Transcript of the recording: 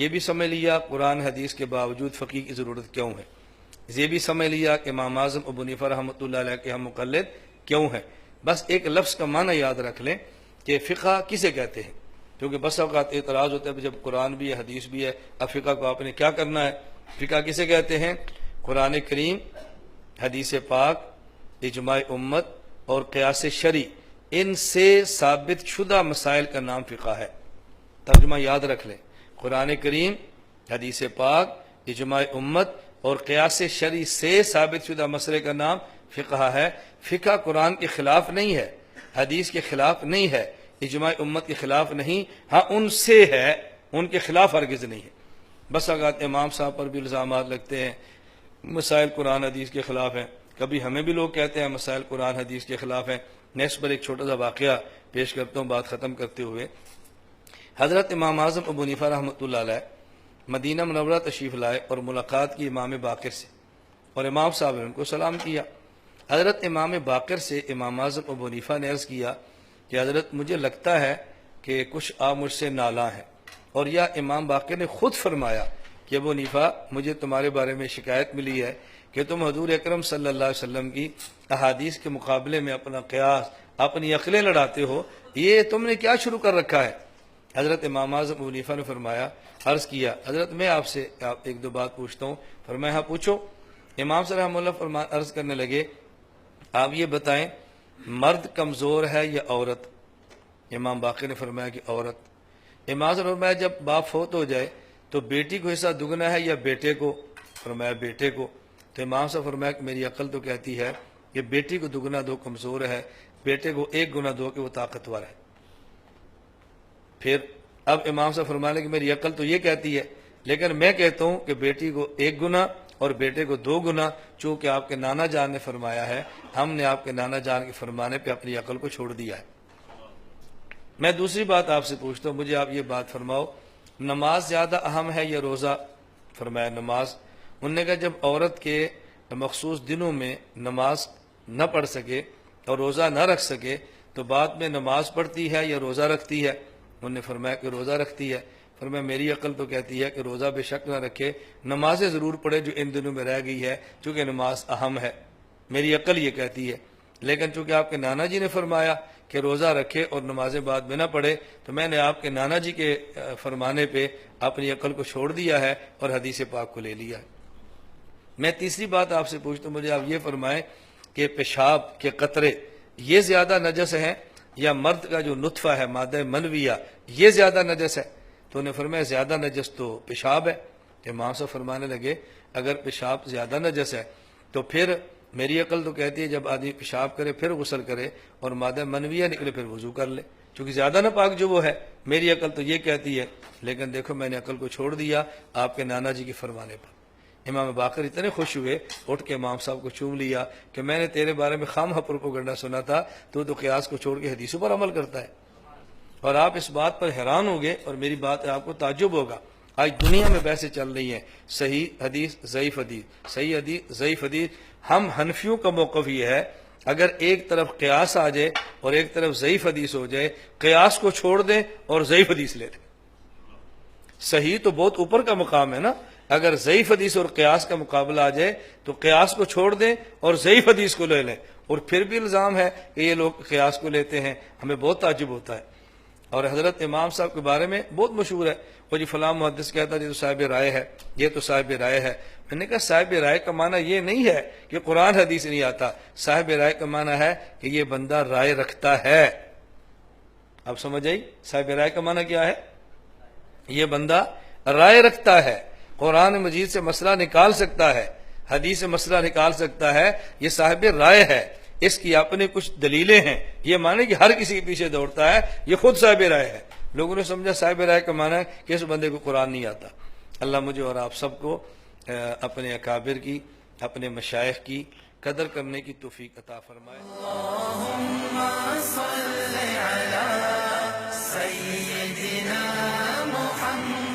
یہ بھی سمجھ لیا قرآن حدیث کے باوجود فقہ کی ضرورت کیوں ہے، یہ بھی سمجھ لیا کہ امام اعظم ابو حنیفہ رحمۃ اللہ علیہ کے ہم مقلد کیوں ہیں۔ بس ایک لفظ کا معنی یاد رکھ لیں کہ فقہ کسے کہتے ہیں، کیونکہ بس اوقات اعتراض ہوتا ہے جب قرآن بھی ہے حدیث بھی ہے، اب فقہ کو آپ نے کیا کرنا ہے۔ فقہ کسے کہتے ہیں؟ قرآن کریم، حدیث پاک، اجماع امت اور قیاس شرعی، ان سے ثابت شدہ مسائل کا نام فقہ ہے۔ ترجمہ یاد رکھ لیں، قرآن کریم، حدیث پاک، اجماع امت اور قیاس شرعی سے ثابت شدہ مسئلے کا نام فقہ ہے۔ فقہ قرآن کے خلاف نہیں ہے، حدیث کے خلاف نہیں ہے، اجماع امت کے خلاف نہیں، ہاں ان سے ہے، ان کے خلاف ہرگز نہیں ہے۔ بس اوقات امام صاحب پر بھی الزامات لگتے ہیں مسائل قرآن حدیث کے خلاف ہیں، کبھی ہمیں بھی لوگ کہتے ہیں مسائل قرآن حدیث کے خلاف ہیں۔ میں اس پر ایک چھوٹا سا واقعہ پیش کرتا ہوں بات ختم کرتے ہوئے۔ حضرت امام اعظم ابو حنیفہ رحمۃ اللہ علیہ مدینہ منورہ تشریف لائے اور ملاقات کی امام باقر سے، اور امام صاحب نے ان کو سلام کیا۔ حضرت امام باقر سے امام اعظم ابو حنیفہ نے عرض کیا کہ حضرت مجھے لگتا ہے کہ کچھ آپ مجھ سے نالاں ہیں، اور یا امام باقر نے خود فرمایا کہ ابو حنیفہ مجھے تمہارے بارے میں شکایت ملی ہے کہ تم حضور اکرم صلی اللہ علیہ وسلم کی احادیث کے مقابلے میں اپنا قیاس، اپنی عقلیں لڑاتے ہو، یہ تم نے کیا شروع کر رکھا ہے؟ حضرت امام اعظم ابو حنیفہ نے فرمایا، عرض کیا حضرت میں آپ سے ایک دو بات پوچھتا ہوں۔ فرمایا ہاں پوچھو۔ امام صلی اللہ علیہ وسلم عرض کرنے لگے، آپ یہ بتائیں مرد کمزور ہے یا عورت؟ امام باقر نے فرمایا کہ عورت۔ امام صلی اللہ علیہ وسلم نے فرمایا جب باپ فوت ہو جائے تو بیٹی کو حصہ دگنا ہے یا بیٹے کو؟ فرمایا بیٹے کو۔ تو امام صاحب فرمایا کہ میری عقل تو کہتی ہے کہ بیٹی کو دگنا دو کمزور ہے، بیٹے کو ایک گنا دو کہ وہ طاقتور ہے۔ پھر اب امام صاحب فرمانے کہ میری عقل تو یہ کہتی ہے، لیکن میں کہتا ہوں کہ بیٹی کو ایک گنا اور بیٹے کو دو گنا، چونکہ آپ کے نانا جان نے فرمایا ہے، ہم نے آپ کے نانا جان کے فرمانے پہ اپنی عقل کو چھوڑ دیا ہے۔ میں دوسری بات آپ سے پوچھتا ہوں، مجھے آپ یہ بات فرماؤ، نماز زیادہ اہم ہے یا روزہ؟ فرمایا نماز۔ انہوں نے کہا جب عورت کے مخصوص دنوں میں نماز نہ پڑھ سکے اور روزہ نہ رکھ سکے تو بعد میں نماز پڑھتی ہے یا روزہ رکھتی ہے؟ انہوں نے فرمایا کہ روزہ رکھتی ہے۔ فرمایا میری عقل تو کہتی ہے کہ روزہ بے شک نہ رکھے، نمازیں ضرور پڑھے جو ان دنوں میں رہ گئی ہے، چونکہ نماز اہم ہے، میری عقل یہ کہتی ہے۔ لیکن چونکہ آپ کے نانا جی نے فرمایا کہ روزہ رکھے اور نمازیں بعد میں نہ پڑھے، تو میں نے آپ کے نانا جی کے فرمانے پہ اپنی عقل کو چھوڑ دیا ہے اور حدیث پاک کو لے لیا ہے۔ میں تیسری بات آپ سے پوچھتا ہوں، مجھے آپ یہ فرمائیں کہ پیشاب کے قطرے یہ زیادہ نجس ہیں یا مرد کا جو نطفہ ہے مادہ منویہ یہ زیادہ نجس ہے؟ تو انہیں فرمایا زیادہ نجس تو پیشاب ہے۔ امام صاحب فرمانے لگے اگر پیشاب زیادہ نجس ہے تو پھر میری عقل تو کہتی ہے جب آدمی پیشاب کرے پھر غسل کرے اور مادہ منویہ نکلے پھر وضو کر لے، چونکہ زیادہ ناپاک جو وہ ہے، میری عقل تو یہ کہتی ہے، لیکن دیکھو میں نے عقل کو چھوڑ دیا آپ کے نانا جی کے فرمانے پر۔ امام باقر اتنے خوش ہوئے، اٹھ کے امام صاحب کو چوم لیا کہ میں نے تیرے بارے میں خواہ پروپیگنڈا سنا تھا، تو قیاس کو چھوڑ کے حدیثوں پر عمل کرتا ہے، اور آپ اس بات پر حیران ہوگے اور میری بات آپ کو تعجب ہوگا۔ آج دنیا میں بحثیں چل رہی ہیں، صحیح حدیث ضعیف حدیث، صحیح حدیث ضعیف حدیث۔ ہم حنفیوں کا موقف یہ ہے اگر ایک طرف قیاس آ جائے اور ایک طرف ضعیف حدیث ہو جائے، قیاس کو چھوڑ دیں اور ضعیف حدیث لے لیں۔ صحیح تو بہت اوپر کا مقام ہے نا، اگر ضعیف حدیث اور قیاس کا مقابلہ آ جائے تو قیاس کو چھوڑ دیں اور ضعیف حدیث کو لے لیں، اور پھر بھی الزام ہے کہ یہ لوگ قیاس کو لیتے ہیں، ہمیں بہت تعجب ہوتا ہے۔ اور حضرت امام صاحب کے بارے میں بہت مشہور ہے، وہ جی فلاں محدث کہتا ہے یہ تو صاحب رائے ہے، یہ تو صاحب رائے ہے۔ میں نے کہا صاحب رائے کا معنی یہ نہیں ہے کہ قرآن حدیث نہیں آتا، صاحب رائے کا معنی ہے کہ یہ بندہ رائے رکھتا ہے۔ اب سمجھ آئی صاحب رائے کا معنی کیا ہے؟ یہ بندہ رائے رکھتا ہے، قرآن مجید سے مسئلہ نکال سکتا ہے، حدیث سے مسئلہ نکال سکتا ہے، یہ صاحب رائے ہے، اس کی اپنے کچھ دلیلیں ہیں، یہ مانے کہ ہر کسی کے پیچھے دوڑتا ہے، یہ خود صاحب رائے ہے۔ لوگوں نے سمجھا صاحب رائے کا معنی ہے کہ اس بندے کو قرآن نہیں آتا۔ اللہ مجھے اور آپ سب کو اپنے اکابر کی، اپنے مشائخ کی قدر کرنے کی توفیق عطا فرمائے۔ اللہم صل علی سیدنا محمد